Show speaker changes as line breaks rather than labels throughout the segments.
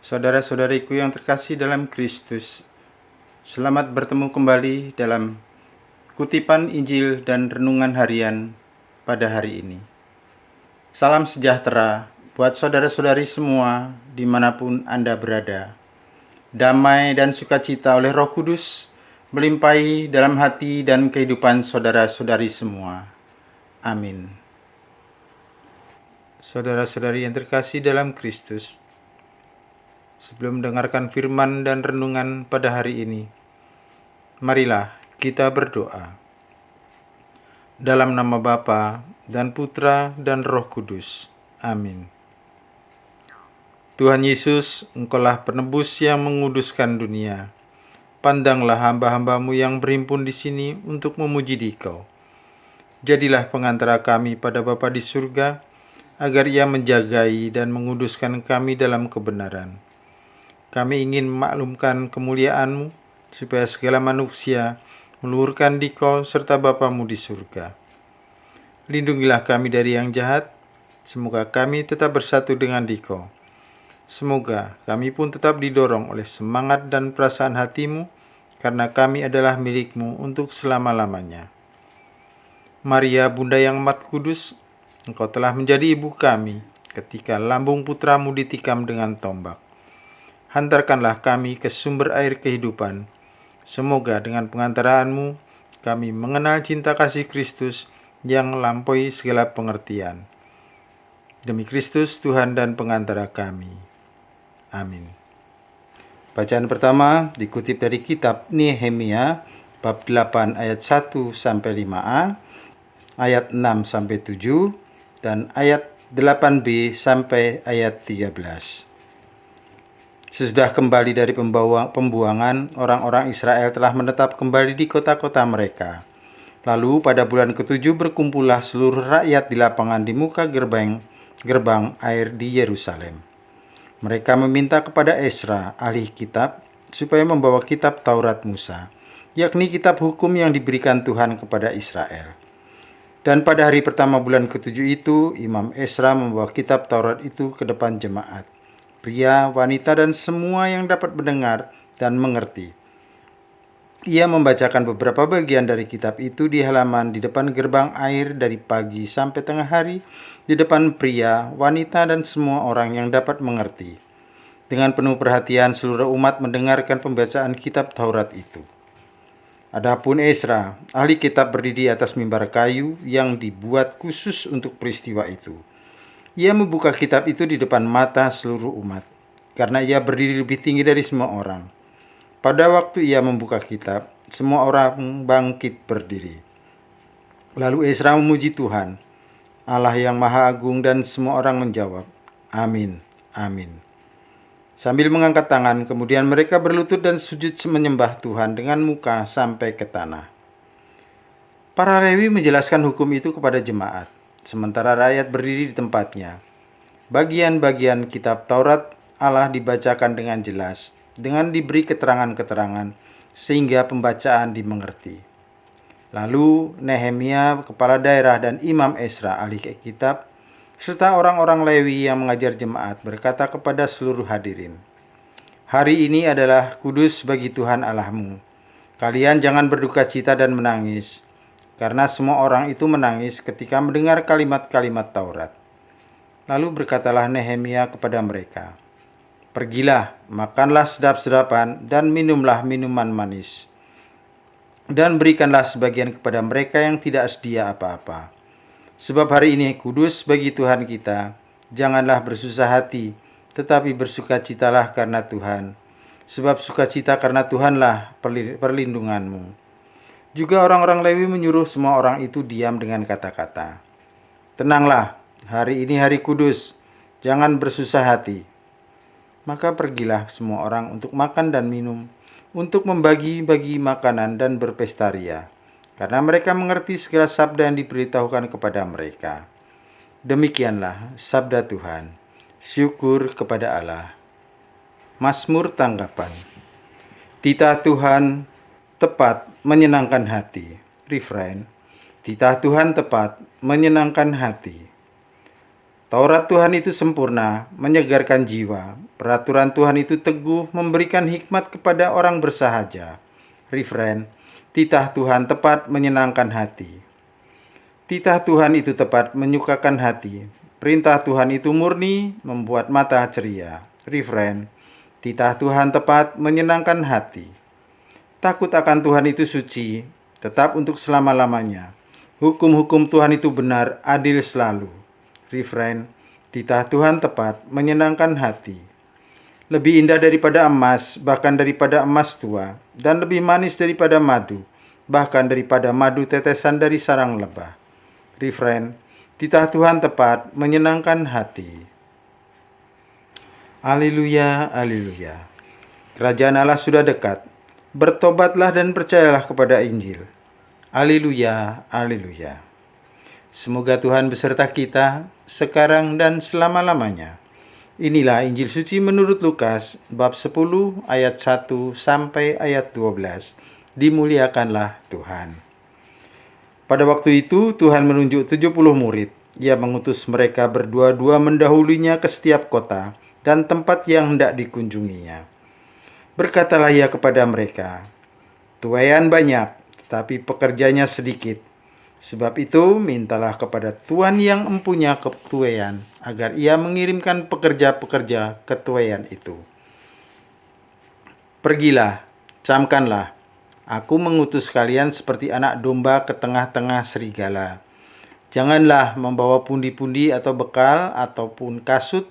Saudara-saudariku yang terkasih dalam Kristus, selamat bertemu kembali dalam kutipan Injil dan renungan harian pada hari ini. Salam sejahtera buat saudara-saudari semua dimanapun Anda berada. Damai dan sukacita oleh Roh Kudus melimpahi dalam hati dan kehidupan saudara-saudari semua. Amin. Saudara-saudari yang terkasih dalam Kristus, sebelum mendengarkan firman dan renungan pada hari ini, marilah kita berdoa. Dalam nama Bapa dan Putra dan Roh Kudus. Amin. Tuhan Yesus, Engkaulah penebus yang menguduskan dunia. Pandanglah hamba-hambamu yang berhimpun di sini untuk memuji Dikau. Jadilah pengantara kami pada Bapa di surga, agar Ia menjagai dan menguduskan kami dalam kebenaran. Kami ingin memaklumkan kemuliaan-Mu, supaya segala manusia meluhurkan Dikau serta Bapamu di surga. Lindungilah kami dari yang jahat, semoga kami tetap bersatu dengan Dikau. Semoga kami pun tetap didorong oleh semangat dan perasaan hati-Mu, karena kami adalah milik-Mu untuk selama-lamanya. Maria, Bunda yang amat kudus, Engkau telah menjadi ibu kami ketika lambung putramu ditikam dengan tombak. Hantarkanlah kami ke sumber air kehidupan. Semoga dengan pengantaraan-Mu kami mengenal cinta kasih Kristus yang melampaui segala pengertian. Demi Kristus Tuhan dan pengantara kami. Amin. Bacaan pertama dikutip dari kitab Nehemia bab 8 ayat 1 sampai 5a, ayat 6 sampai 7 dan ayat 8b sampai ayat 13. Sesudah kembali dari pembuangan, orang-orang Israel telah menetap kembali di kota-kota mereka. Lalu pada bulan ke-7 berkumpullah seluruh rakyat di lapangan di muka gerbang air di Yerusalem. Mereka meminta kepada Esra, ahli kitab, supaya membawa kitab Taurat Musa, yakni kitab hukum yang diberikan Tuhan kepada Israel. Dan pada hari pertama bulan ke-7 itu, Imam Esra membawa kitab Taurat itu ke depan jemaat. Pria, wanita, dan semua yang dapat mendengar dan mengerti. Ia membacakan beberapa bagian dari kitab itu di halaman di depan gerbang air dari pagi sampai tengah hari, di depan pria, wanita, dan semua orang yang dapat mengerti. Dengan penuh perhatian seluruh umat mendengarkan pembacaan kitab Taurat itu. Adapun Esra, ahli kitab, berdiri atas mimbar kayu yang dibuat khusus untuk peristiwa itu. Ia membuka kitab itu di depan mata seluruh umat, karena ia berdiri lebih tinggi dari semua orang. Pada waktu ia membuka kitab, semua orang bangkit berdiri. Lalu Esra memuji Tuhan, Allah yang Maha Agung, dan semua orang menjawab, Amin, Amin. Sambil mengangkat tangan, kemudian mereka berlutut dan sujud menyembah Tuhan dengan muka sampai ke tanah. Para Lewi menjelaskan hukum itu kepada jemaat, sementara rakyat berdiri di tempatnya. Bagian-bagian kitab Taurat Allah dibacakan dengan jelas, dengan diberi keterangan-keterangan, sehingga pembacaan dimengerti. Lalu Nehemia, kepala daerah, dan Imam Esra, ahli kitab, serta orang-orang Lewi yang mengajar jemaat berkata kepada seluruh hadirin, Hari ini adalah kudus bagi Tuhan Allahmu. Kalian jangan berduka cita dan menangis, karena semua orang itu menangis ketika mendengar kalimat-kalimat Taurat. Lalu berkatalah Nehemia kepada mereka, Pergilah, makanlah sedap-sedapan, dan minumlah minuman manis. Dan berikanlah sebagian kepada mereka yang tidak sedia apa-apa. Sebab hari ini kudus bagi Tuhan kita. Janganlah bersusah hati, tetapi bersukacitalah karena Tuhan. Sebab sukacita karena Tuhanlah perlindunganmu. Juga orang-orang Lewi menyuruh semua orang itu diam dengan kata-kata, Tenanglah, hari ini hari kudus, jangan bersusah hati. Maka pergilah semua orang untuk makan dan minum, untuk membagi-bagi makanan dan berpesta ria, karena mereka mengerti segala sabda yang diberitahukan kepada mereka. Demikianlah sabda Tuhan. Syukur kepada Allah. Mazmur tanggapan. Titah Tuhan tepat menyenangkan hati. Refrain. Titah Tuhan tepat menyenangkan hati. Taurat Tuhan itu sempurna, menyegarkan jiwa. Peraturan Tuhan itu teguh, memberikan hikmat kepada orang bersahaja. Refrain, titah Tuhan tepat menyenangkan hati. Titah Tuhan itu tepat menyukakan hati. Perintah Tuhan itu murni, membuat mata ceria. Refrain, titah Tuhan tepat menyenangkan hati. Takut akan Tuhan itu suci, tetap untuk selama-lamanya. Hukum-hukum Tuhan itu benar, adil selalu. Refrain, titah Tuhan tepat menyenangkan hati. Lebih indah daripada emas, bahkan daripada emas tua, dan lebih manis daripada madu, bahkan daripada madu tetesan dari sarang lebah. Refrain, titah Tuhan tepat menyenangkan hati. Haleluya, haleluya. Kerajaan Allah sudah dekat. Bertobatlah dan percayalah kepada Injil. Haleluya, haleluya. Semoga Tuhan beserta kita sekarang dan selama-lamanya. Inilah Injil suci menurut Lukas bab 10 ayat 1 sampai ayat 12. Dimuliakanlah Tuhan. Pada waktu itu Tuhan menunjuk 70 murid. Ia mengutus mereka berdua-dua mendahulinya ke setiap kota dan tempat yang hendak dikunjunginya. Berkatalah ia kepada mereka, "Tuaian banyak, tetapi pekerjanya sedikit. Sebab itu mintalah kepada Tuhan yang empunya ketuaian, agar ia mengirimkan pekerja-pekerja ke tuaian itu. Pergilah, camkanlah, aku mengutus kalian seperti anak domba ke tengah-tengah serigala. Janganlah membawa pundi-pundi atau bekal ataupun kasut,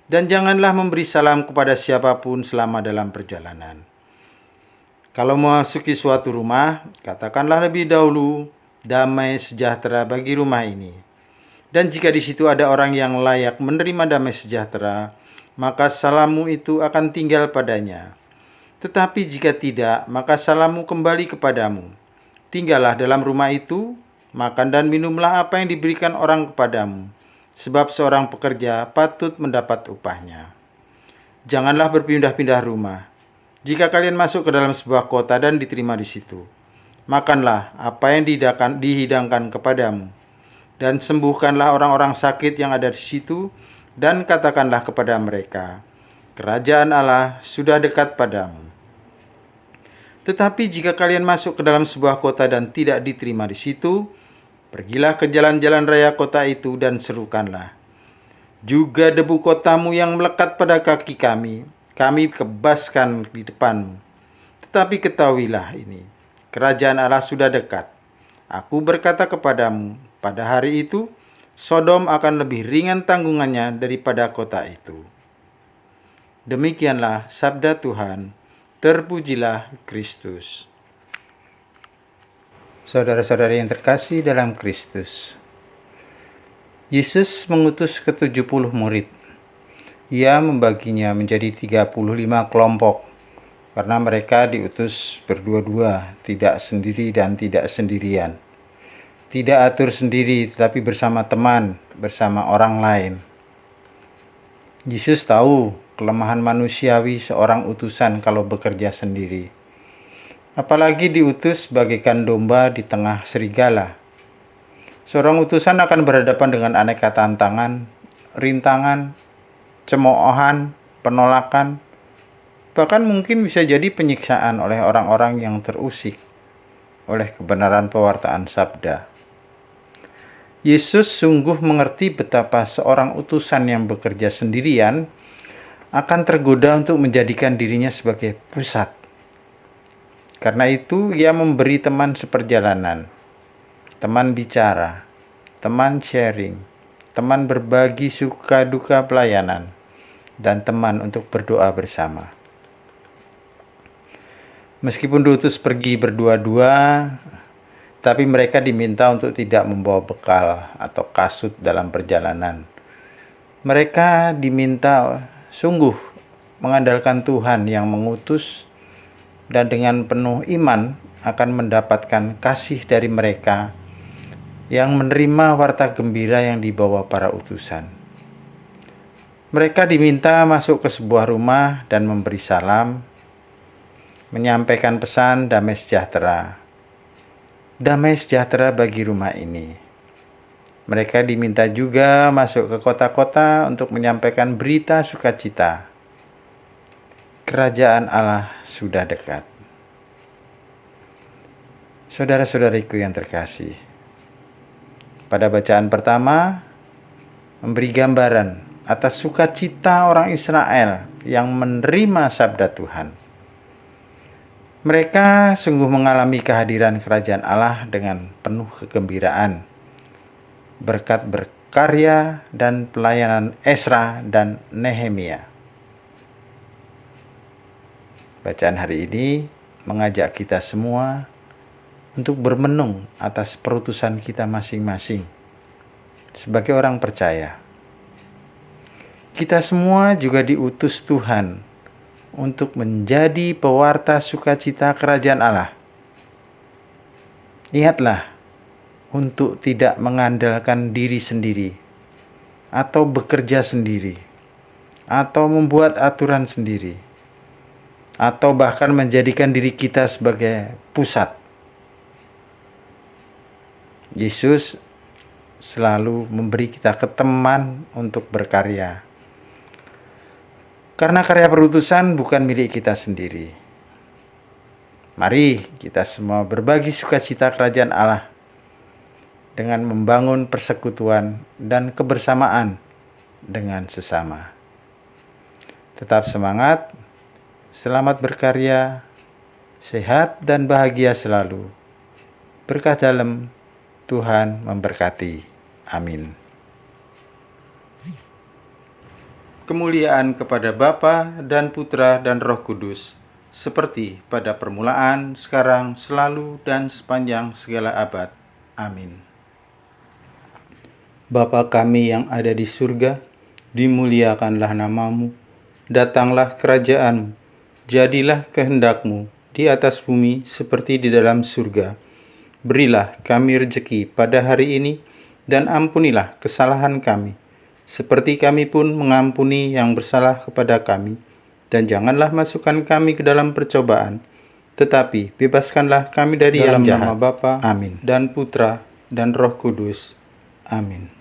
dan janganlah memberi salam kepada siapapun selama dalam perjalanan. Kalau memasuki suatu rumah, katakanlah lebih dahulu, damai sejahtera bagi rumah ini. Dan jika di situ ada orang yang layak menerima damai sejahtera, maka salammu itu akan tinggal padanya. Tetapi jika tidak, maka salammu kembali kepadamu. Tinggallah dalam rumah itu, makan dan minumlah apa yang diberikan orang kepadamu. Sebab seorang pekerja patut mendapat upahnya. Janganlah berpindah-pindah rumah. Jika kalian masuk ke dalam sebuah kota dan diterima di situ, makanlah apa yang dihidangkan kepadamu, dan sembuhkanlah orang-orang sakit yang ada di situ, dan katakanlah kepada mereka, kerajaan Allah sudah dekat padamu. Tetapi jika kalian masuk ke dalam sebuah kota dan tidak diterima di situ, pergilah ke jalan-jalan raya kota itu dan serukanlah, juga debu kotamu yang melekat pada kaki kami kebaskan di depanmu. Tetapi ketahuilah ini, kerajaan Allah sudah dekat. Aku berkata kepadamu, pada hari itu, Sodom akan lebih ringan tanggungannya daripada kota itu. Demikianlah sabda Tuhan. Terpujilah Kristus. Saudara-saudari yang terkasih dalam Kristus, Yesus mengutus ke-70 murid. Ia membaginya menjadi 35 kelompok, karena mereka diutus berdua-dua, tidak sendiri dan tidak sendirian. Tidak atur sendiri, tetapi bersama teman, bersama orang lain. Yesus tahu kelemahan manusiawi seorang utusan kalau bekerja sendiri. Apalagi diutus bagaikan domba di tengah serigala. Seorang utusan akan berhadapan dengan aneka tantangan, rintangan, cemoohan, penolakan, bahkan mungkin bisa jadi penyiksaan oleh orang-orang yang terusik oleh kebenaran pewartaan sabda. Yesus sungguh mengerti betapa seorang utusan yang bekerja sendirian akan tergoda untuk menjadikan dirinya sebagai pusat. Karena itu, ia memberi teman seperjalanan, teman bicara, teman sharing, teman berbagi suka duka pelayanan, dan teman untuk berdoa bersama. Meskipun diutus pergi berdua-dua, tapi mereka diminta untuk tidak membawa bekal atau kasut dalam perjalanan. Mereka diminta sungguh mengandalkan Tuhan yang mengutus, dan dengan penuh iman akan mendapatkan kasih dari mereka yang menerima warta gembira yang dibawa para utusan. Mereka diminta masuk ke sebuah rumah dan memberi salam, menyampaikan pesan damai sejahtera. Damai sejahtera bagi rumah ini. Mereka diminta juga masuk ke kota-kota untuk menyampaikan berita sukacita. Kerajaan Allah sudah dekat. Saudara-saudariku yang terkasih, pada bacaan pertama memberi gambaran atas sukacita orang Israel yang menerima sabda Tuhan. Mereka sungguh mengalami kehadiran kerajaan Allah dengan penuh kegembiraan, berkat berkarya dan pelayanan Ezra dan Nehemia. Bacaan hari ini mengajak kita semua untuk bermenung atas perutusan kita masing-masing sebagai orang percaya. Kita semua juga diutus Tuhan untuk menjadi pewarta sukacita kerajaan Allah. Ingatlah untuk tidak mengandalkan diri sendiri, atau bekerja sendiri, atau membuat aturan sendiri, atau bahkan menjadikan diri kita sebagai pusat. Yesus selalu memberi kita keteman untuk berkarya. Karena karya perutusan bukan milik kita sendiri. Mari kita semua berbagi sukacita kerajaan Allah dengan membangun persekutuan dan kebersamaan dengan sesama. Tetap semangat, selamat berkarya, sehat dan bahagia selalu. Berkah dalam, Tuhan memberkati. Amin. Kemuliaan kepada Bapa dan Putra dan Roh Kudus, seperti pada permulaan, sekarang, selalu, dan sepanjang segala abad. Amin. Bapa kami yang ada di surga, dimuliakanlah namamu, datanglah kerajaan-Mu, jadilah kehendak-Mu di atas bumi seperti di dalam surga. Berilah kami rejeki pada hari ini, dan ampunilah kesalahan kami, seperti kami pun mengampuni yang bersalah kepada kami. Dan janganlah masukkan kami ke dalam percobaan, tetapi bebaskanlah kami dari yang jahat. Dalam nama Bapa, amin, dan Putra, dan Roh Kudus, amin.